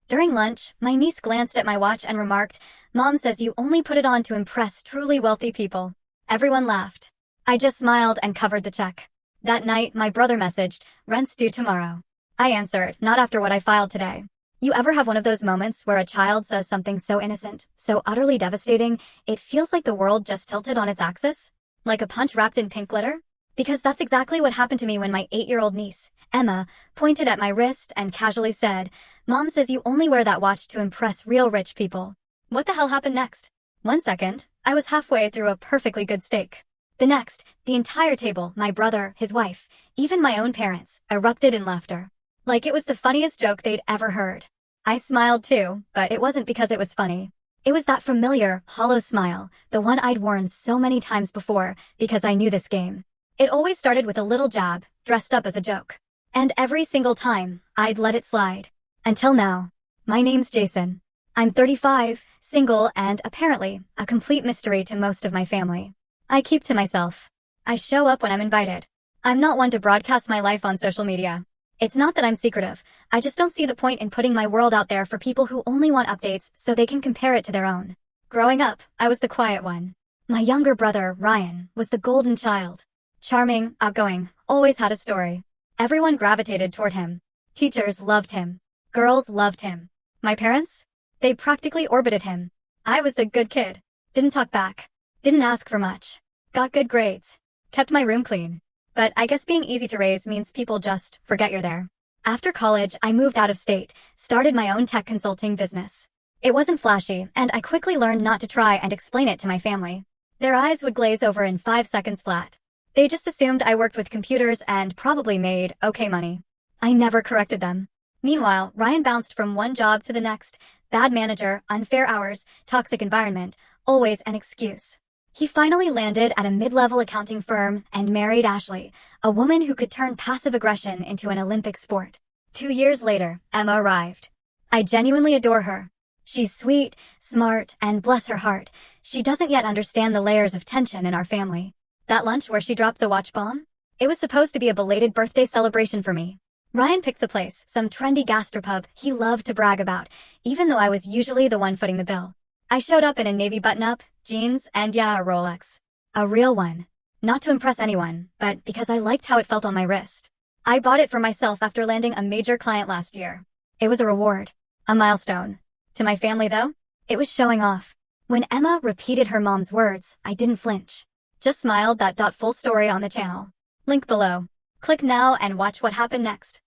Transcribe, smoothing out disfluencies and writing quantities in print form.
During lunch, my niece glanced at my watch and remarked, "Mom says you only put it on to impress truly wealthy people." Everyone laughed. I just smiled and covered the check. That night, my brother messaged, "Rent's due tomorrow." I answered, "Not after what I filed today." You ever have one of those moments where a child says something so innocent, so utterly devastating, it feels like the world just tilted on its axis? Like a punch wrapped in pink glitter? Because that's exactly what happened to me when my 8-year-old niece, Emma, pointed at my wrist and casually said, "Mom says you only wear that watch to impress real rich people." What the hell happened next? 1 second, I was halfway through a perfectly good steak. The next, the entire table, my brother, his wife, even my own parents, erupted in laughter. Like it was the funniest joke they'd ever heard. I smiled too, but it wasn't because it was funny. It was that familiar, hollow smile, the one I'd worn so many times before, because I knew this game. It always started with a little jab, dressed up as a joke. And every single time, I'd let it slide. Until now. My name's Jason. I'm 35, single, and apparently, a complete mystery to most of my family. I keep to myself. I show up when I'm invited. I'm not one to broadcast my life on social media. It's not that I'm secretive, I just don't see the point in putting my world out there for people who only want updates so they can compare it to their own. Growing up, I was the quiet one. My younger brother, Ryan, was the golden child. Charming, outgoing, always had a story. Everyone gravitated toward him. Teachers loved him. Girls loved him. My parents? They practically orbited him. I was the good kid. Didn't talk back. Didn't ask for much. Got good grades. Kept my room clean. But I guess being easy to raise means people just forget you're there. After college, I moved out of state, started my own tech consulting business. It wasn't flashy, and I quickly learned not to try and explain it to my family. Their eyes would glaze over in 5 seconds flat. They just assumed I worked with computers and probably made okay money. I never corrected them. Meanwhile, Ryan bounced from one job to the next. Bad manager, unfair hours, toxic environment, always an excuse. He finally landed at a mid-level accounting firm and married Ashley, a woman who could turn passive aggression into an Olympic sport. 2 years later, Emma arrived. I genuinely adore her. She's sweet, smart, and bless her heart, she doesn't yet understand the layers of tension in our family. That lunch where she dropped the watch bomb? It was supposed to be a belated birthday celebration for me. Ryan picked the place, some trendy gastropub he loved to brag about, even though I was usually the one footing the bill. I showed up in a navy button-up, jeans, and yeah, a Rolex. A real one. Not to impress anyone, but because I liked how it felt on my wrist. I bought it for myself after landing a major client last year. It was a reward. A milestone. To my family, though, it was showing off. When Emma repeated her mom's words, I didn't flinch. Just smiled. Full story on the channel. Link below. Click now and watch what happened next.